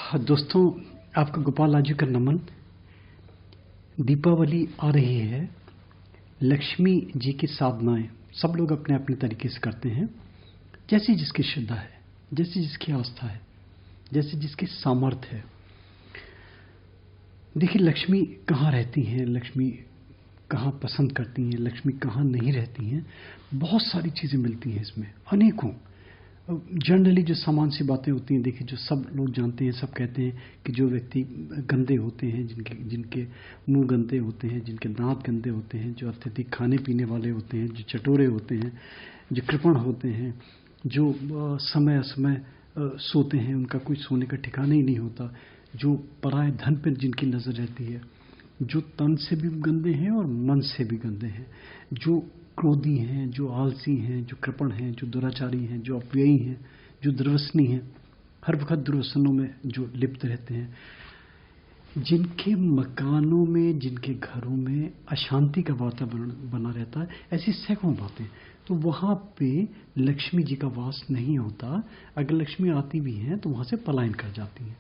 दोस्तों, आपका गोपाल आजू का नमन। दीपावली आ रही है। लक्ष्मी जी की साधनाएं सब लोग अपने अपने तरीके से करते हैं, जैसी जिसकी श्रद्धा है, जैसी जिसकी आस्था है, जैसी जिसकी सामर्थ्य है। देखिए, लक्ष्मी कहाँ रहती हैं, लक्ष्मी कहाँ पसंद करती हैं, लक्ष्मी कहाँ नहीं रहती हैं। बहुत सारी चीज़ें मिलती हैं इसमें, अनेकों। जनरली जो सामान्य सी बातें होती हैं, देखिए, जो सब लोग जानते हैं, सब कहते हैं कि जो व्यक्ति गंदे होते हैं, जिनके मुंह गंदे होते हैं, जिनके दांत गंदे होते हैं, जो अत्यधिक खाने पीने वाले होते हैं, जो चटोरे होते हैं, जो कृपण होते हैं, जो समय असमय सोते हैं, उनका कोई सोने का ठिकाना ही नहीं होता, जो पराये धन पर जिनकी नज़र रहती है, जो तन से भी गंदे हैं और मन से भी गंदे हैं, जो क्रोधी हैं, जो आलसी हैं, जो कृपण हैं, जो दुराचारी हैं, जो अपव्ययी हैं, जो दुर्व्यसनी हैं, हर वक्त दुर्व्यसनों में जो लिप्त रहते हैं, जिनके मकानों में, जिनके घरों में अशांति का वातावरण बना रहता है, ऐसी सैकड़ों बातें। तो वहाँ पे लक्ष्मी जी का वास नहीं होता। अगर लक्ष्मी आती भी हैं तो वहाँ से पलायन कर जाती हैं,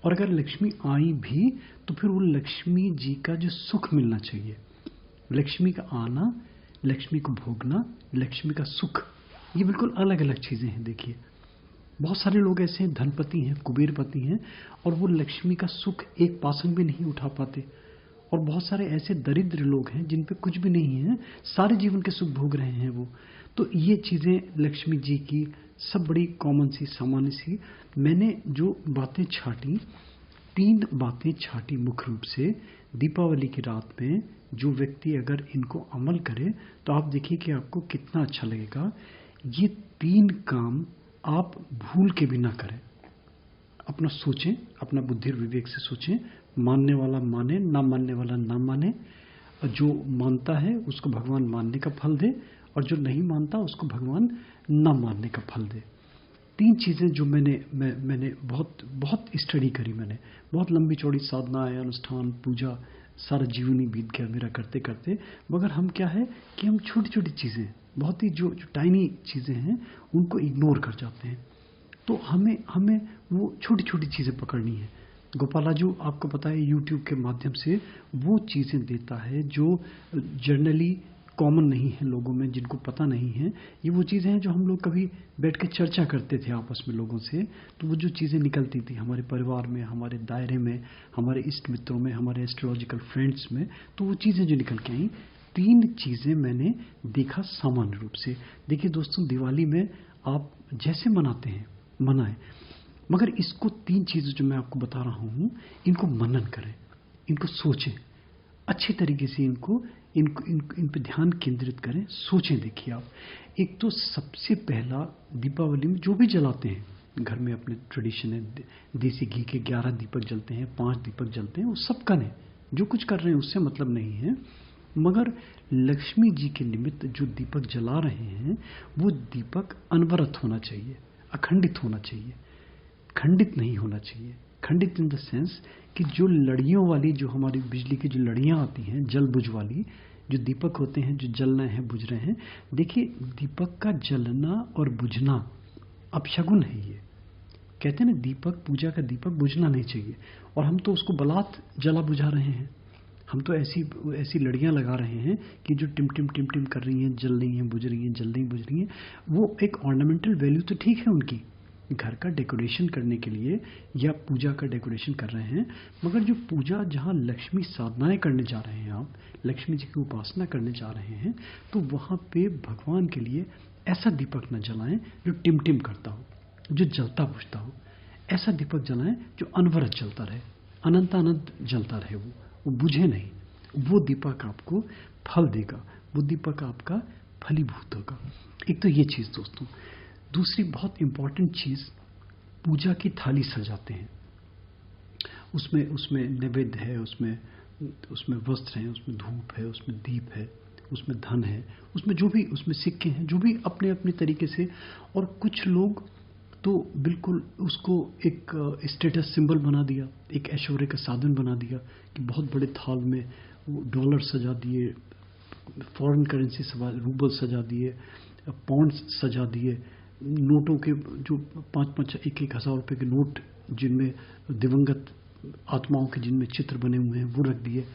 और अगर लक्ष्मी आई भी तो फिर वो लक्ष्मी जी का जो सुख मिलना चाहिए, लक्ष्मी का आना, लक्ष्मी को भोगना, लक्ष्मी का सुख, ये बिल्कुल अलग अलग चीज़ें हैं। देखिए, बहुत सारे लोग ऐसे हैं, धनपति हैं, कुबेरपति हैं, और वो लक्ष्मी का सुख एक पासंग भी नहीं उठा पाते। और बहुत सारे ऐसे दरिद्र लोग हैं जिन पे कुछ भी नहीं है, सारे जीवन के सुख भोग रहे हैं वो। तो ये चीज़ें लक्ष्मी जी की सब बड़ी कॉमन सी, सामान्य सी। मैंने जो बातें छाटी, 3 बातें छाटी मुख्य रूप से। दीपावली की रात में जो व्यक्ति अगर इनको अमल करे तो आप देखिए कि आपको कितना अच्छा लगेगा। ये 3 काम आप भूल के भी ना करें। अपना सोचें, अपना बुद्धि और विवेक से सोचें। मानने वाला माने, ना मानने वाला ना माने। जो मानता है उसको भगवान मानने का फल दे, और जो नहीं मानता उसको भगवान ना मानने का फल दे। 3 चीज़ें जो मैंने बहुत स्टडी करी। मैंने बहुत लंबी चौड़ी साधनाएं, अनुष्ठान, पूजा, सारा जीवन ही बीत गया मेरा करते करते। मगर हम क्या है कि हम छोटी छोटी चीज़ें, बहुत ही जो टाइनी चीज़ें हैं, उनको इग्नोर कर जाते हैं। तो हमें वो छोटी छोटी चीज़ें पकड़नी है। गोपालाजू आपको पता है यूट्यूब के माध्यम से वो चीज़ें देता है जो जनरली कॉमन नहीं है लोगों में, जिनको पता नहीं है। ये वो चीज़ें हैं जो हम लोग कभी बैठ के चर्चा करते थे आपस में लोगों से, तो वो जो चीज़ें निकलती थी हमारे परिवार में, हमारे दायरे में, हमारे इष्ट मित्रों में, हमारे एस्ट्रोलॉजिकल फ्रेंड्स में, तो वो चीज़ें जो निकल के आई, 3 चीज़ें मैंने देखा सामान्य रूप से। देखिए दोस्तों, दिवाली में आप जैसे मनाते हैं मनाएं, मगर इसको 3 चीज़ें जो मैं आपको बता रहा हूँ, इनको मनन करें, इनको सोचें अच्छे तरीके से, इन पे ध्यान केंद्रित करें, सोचें। देखिए आप, एक तो सबसे पहला, दीपावली में जो भी जलाते हैं घर में, अपने ट्रेडिशन है, देसी घी के 11 दीपक जलते हैं, 5 दीपक जलते हैं, वो सब करें। जो कुछ कर रहे हैं उससे मतलब नहीं है, मगर लक्ष्मी जी के निमित्त जो दीपक जला रहे हैं वो दीपक अनवरत होना चाहिए, अखंडित होना चाहिए, खंडित नहीं होना चाहिए। खंडित इन द सेंस कि जो लड़ियों वाली, जो हमारी बिजली की जो लड़ियाँ आती हैं, जल बुझ वाली जो दीपक होते हैं, जो जल रहे हैं, बुझ रहे हैं। देखिए, दीपक का जलना और बुझना अपशगुन है। ये कहते हैं ना, दीपक, पूजा का दीपक बुझना नहीं चाहिए, और हम तो उसको बलात् जला बुझा रहे हैं। हम तो ऐसी लड़ियाँ लगा रहे हैं कि जो टिम टिम टिम टिम कर रही हैं, जल रही हैं, बुझ रही हैं, जल रही, बुझ रही हैं। वो एक ऑर्नामेंटल वैल्यू तो ठीक है उनकी, घर का डेकोरेशन करने के लिए या पूजा का डेकोरेशन कर रहे हैं, मगर जो पूजा, जहाँ लक्ष्मी साधनाएं करने जा रहे हैं, आप लक्ष्मी जी की उपासना करने जा रहे हैं, तो वहाँ पे भगवान के लिए ऐसा दीपक न जलाएं जो टिमटिम करता हो, जो जलता बुझता हो। ऐसा दीपक जलाएं जो अनवरत जलता रहे, अनंत अनंत जलता रहे, वो बुझे नहीं। वो दीपक आपको फल देगा, वो दीपक आपका फलीभूत होगा। एक तो ये चीज़ दोस्तों। दूसरी बहुत इंपॉर्टेंट चीज़, पूजा की थाली सजाते हैं, उसमें नैवेद्य है, उसमें वस्त्र हैं, उसमें धूप है, उसमें दीप है, उसमें धन है, उसमें जो भी, उसमें सिक्के हैं, जो भी अपने अपने तरीके से। और कुछ लोग तो बिल्कुल उसको एक स्टेटस सिंबल बना दिया, एक ऐश्वर्य का साधन बना दिया कि बहुत बड़े थाल में वो डॉलर सजा दिए, फॉरेन करेंसी रूबल सजा दिए, पाउंड सजा दिए, नोटों के जो 5-5, 1-1 हज़ार रुपये के नोट जिनमें दिवंगत आत्माओं के जिनमें चित्र बने हुए हैं वो रख दिए।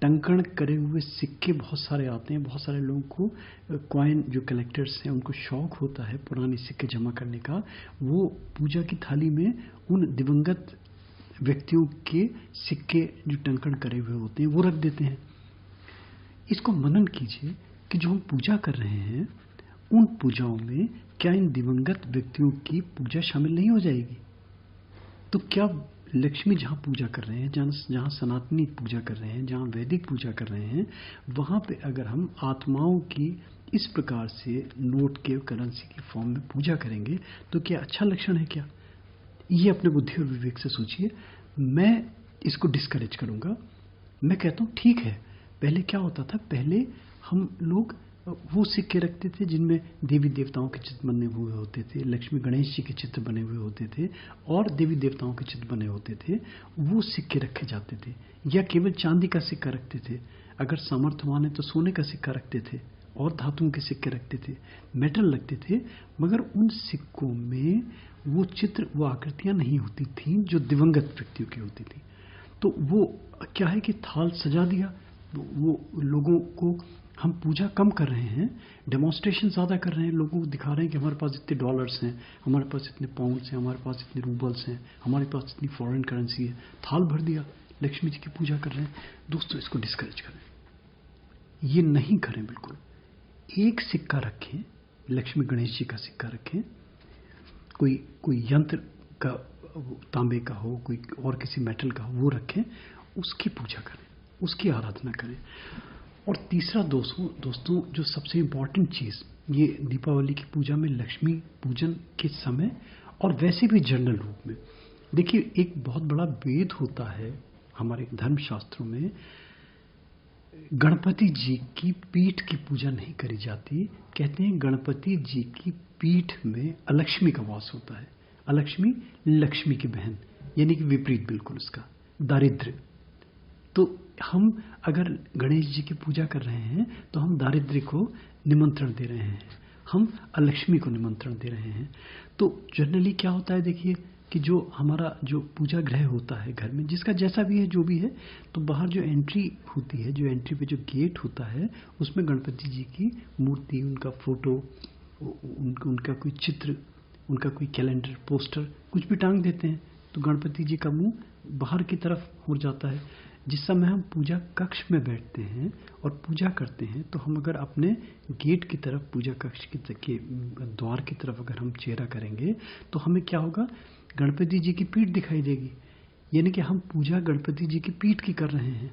टंकण करे हुए सिक्के बहुत सारे आते हैं। बहुत सारे लोगों को कॉइन जो कलेक्टर्स हैं उनको शौक होता है पुराने सिक्के जमा करने का। वो पूजा की थाली में उन दिवंगत व्यक्तियों के सिक्के जो टंकण करे हुए होते हैं वो रख देते हैं। इसको मनन कीजिए कि जो हम पूजा कर रहे हैं उन पूजाओं में क्या इन दिवंगत व्यक्तियों की पूजा शामिल नहीं हो जाएगी? तो क्या लक्ष्मी जहाँ पूजा कर रहे हैं, जहाँ सनातनी पूजा कर रहे हैं, जहाँ वैदिक पूजा कर रहे हैं, वहाँ पे अगर हम आत्माओं की इस प्रकार से नोट के करेंसी की फॉर्म में पूजा करेंगे तो क्या अच्छा लक्षण है क्या? ये अपने बुद्धि और विवेक से सोचिए। मैं इसको डिस्करेज करूंगा। मैं कहता हूँ ठीक है, पहले क्या होता था, पहले हम लोग वो सिक्के रखते थे जिनमें देवी देवताओं के चित्र बने हुए होते थे, लक्ष्मी गणेश जी के चित्र बने हुए होते थे और देवी देवताओं के चित्र बने होते थे। वो सिक्के रखे जाते थे, या केवल चांदी का सिक्का रखते थे। अगर सामर्थ्यवान है तो सोने का सिक्का रखते थे और धातुओं के सिक्के रखते थे, मेटल रखते थे। मगर उन सिक्कों में वो चित्र, वो आकृतियां नहीं होती थी जो दिवंगत व्यक्तियों की होती थी। तो वो क्या है कि थाल सजा दिया, वो लोगों को हम पूजा कम कर रहे हैं, डेमोन्स्ट्रेशन ज़्यादा कर रहे हैं, लोगों को दिखा रहे हैं कि हमारे पास इतने डॉलर्स हैं, हमारे पास इतने पाउंड्स हैं, हमारे पास इतने रूबल्स हैं, हमारे पास इतनी फॉरेन करेंसी है। थाल भर दिया, लक्ष्मी जी की पूजा कर रहे हैं। दोस्तों इसको डिस्करेज करें, ये नहीं करें बिल्कुल। एक सिक्का रखें, लक्ष्मी गणेश जी का सिक्का रखें, कोई यंत्र का, तांबे का हो, कोई और किसी मेटल का हो, वो रखें, उसकी पूजा करें, उसकी आराधना करें। और तीसरा दोस्तों जो सबसे इम्पॉर्टेंट चीज़, ये दीपावली की पूजा में लक्ष्मी पूजन के समय और वैसे भी जनरल रूप में, देखिए एक बहुत बड़ा वेद होता है हमारे धर्मशास्त्रों में। गणपति जी की पीठ की पूजा नहीं करी जाती। कहते हैं गणपति जी की पीठ में अलक्ष्मी का वास होता है। अलक्ष्मी लक्ष्मी की बहन, यानी कि विपरीत बिल्कुल उसका, दारिद्र्य। तो हम अगर गणेश जी की पूजा कर रहे हैं तो हम दारिद्र्य को निमंत्रण दे रहे हैं, हम अलक्ष्मी को निमंत्रण दे रहे हैं। तो जनरली क्या होता है, देखिए कि जो हमारा जो पूजा गृह होता है घर में, जिसका जैसा भी है जो भी है, तो बाहर जो एंट्री होती है, जो एंट्री पे जो गेट होता है, उसमें गणपति जी की मूर्ति, उनका फोटो, उनका कोई चित्र, उनका कोई कैलेंडर, पोस्टर, कुछ भी टांग देते हैं। तो गणपति जी का मुंह बाहर की तरफ हो जाता है। जिस समय हम पूजा कक्ष में बैठते हैं और पूजा करते हैं, तो हम अगर अपने गेट की तरफ, पूजा कक्ष के द्वार की तरफ अगर हम चेहरा करेंगे तो हमें क्या होगा, गणपति जी की पीठ दिखाई देगी। यानी कि हम पूजा गणपति जी की पीठ की कर रहे हैं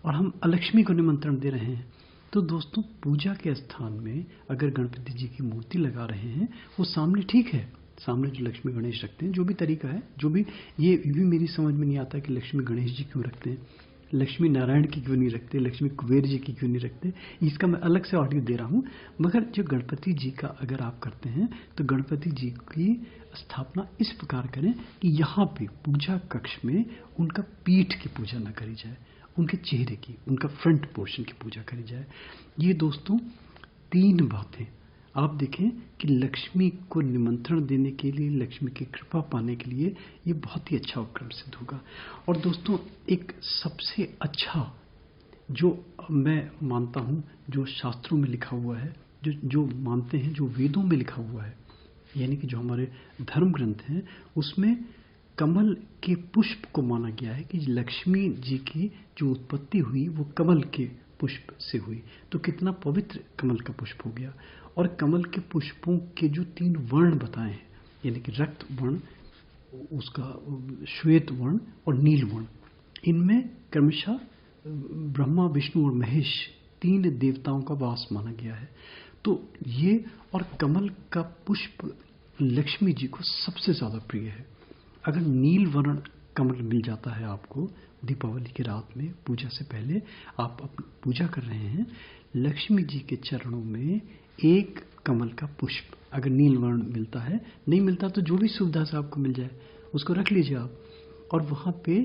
और हम अलक्ष्मी को निमंत्रण दे रहे हैं। तो दोस्तों पूजा के स्थान में अगर गणपति जी की मूर्ति लगा रहे हैं, वो सामने ठीक है, सामने जो लक्ष्मी गणेश रखते हैं, जो भी तरीका है, जो भी, ये भी मेरी समझ में नहीं आता कि लक्ष्मी गणेश जी क्यों रखते हैं, लक्ष्मी नारायण की क्यों नहीं रखते, लक्ष्मी कुबेर जी की क्यों नहीं रखते, इसका मैं अलग से ऑडियो दे रहा हूँ। मगर जो गणपति जी का अगर आप करते हैं तो गणपति जी की स्थापना इस प्रकार करें कि यहाँ पे पूजा कक्ष में उनका पीठ की पूजा न करी जाए, उनके चेहरे की, उनका फ्रंट पोर्शन की पूजा करी जाए। ये दोस्तों 3 बातें आप देखें कि लक्ष्मी को निमंत्रण देने के लिए, लक्ष्मी की कृपा पाने के लिए ये बहुत ही अच्छा उपक्रम सिद्ध होगा। और दोस्तों एक सबसे अच्छा जो मैं मानता हूँ, जो शास्त्रों में लिखा हुआ है, जो मानते हैं, जो वेदों में लिखा हुआ है, यानी कि जो हमारे धर्म ग्रंथ हैं, उसमें कमल के पुष्प को माना गया है कि लक्ष्मी जी की जो उत्पत्ति हुई वो कमल के पुष्प से हुई। तो कितना पवित्र कमल का पुष्प हो गया। और कमल के पुष्पों के जो 3 वर्ण बताए हैं, यानी कि रक्त वर्ण, उसका श्वेत वर्ण और नील वर्ण, इनमें क्रमशः ब्रह्मा, विष्णु और महेश 3 देवताओं का वास माना गया है। तो ये, और कमल का पुष्प लक्ष्मी जी को सबसे ज्यादा प्रिय है। अगर नील वर्ण कमल मिल जाता है आपको दीपावली की रात में, पूजा से पहले आप पूजा कर रहे हैं, लक्ष्मी जी के चरणों में एक कमल का पुष्प अगर नील वर्ण मिलता है, नहीं मिलता तो जो भी सुविधा से आपको मिल जाए उसको रख लीजिए आप, और वहाँ पे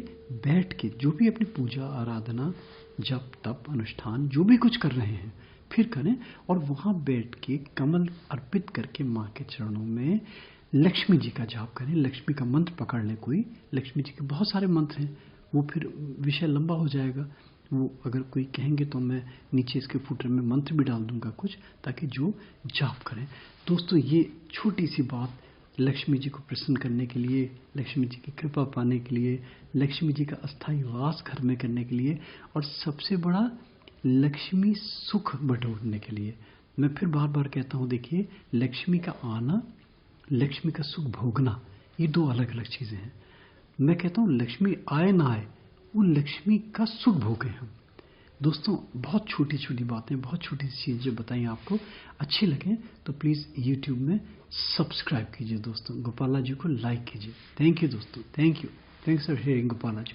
बैठ के जो भी अपनी पूजा, आराधना, जप, तप, अनुष्ठान जो भी कुछ कर रहे हैं फिर करें, और वहाँ बैठ के कमल अर्पित करके माँ के चरणों में लक्ष्मी जी का जाप करें, लक्ष्मी का मंत्र पकड़ लें कोई। लक्ष्मी जी के बहुत सारे मंत्र हैं, वो फिर विषय लंबा हो जाएगा। वो अगर कोई कहेंगे तो मैं नीचे इसके फुटर में मंत्र भी डाल दूंगा कुछ, ताकि जो जाप करें। दोस्तों, ये छोटी सी बात लक्ष्मी जी को प्रसन्न करने के लिए, लक्ष्मी जी की कृपा पाने के लिए, लक्ष्मी जी का अस्थायी वास घर में करने के लिए, और सबसे बड़ा लक्ष्मी सुख बटोरने के लिए। मैं फिर बार बार कहता हूँ, देखिए, लक्ष्मी का आना, लक्ष्मी का सुख भोगना, ये दो अलग अलग चीजें हैं। मैं कहता हूँ लक्ष्मी आए ना आए, वो लक्ष्मी का सुख भोगे हम। दोस्तों, बहुत छोटी छोटी बातें, बहुत छोटी सी चीज़ें जो बताई आपको अच्छी लगे तो प्लीज़ यूट्यूब में सब्सक्राइब कीजिए दोस्तों, गोपाला जी को लाइक कीजिए। थैंक यू दोस्तों, thank you, thanks for sharing Gopala ji.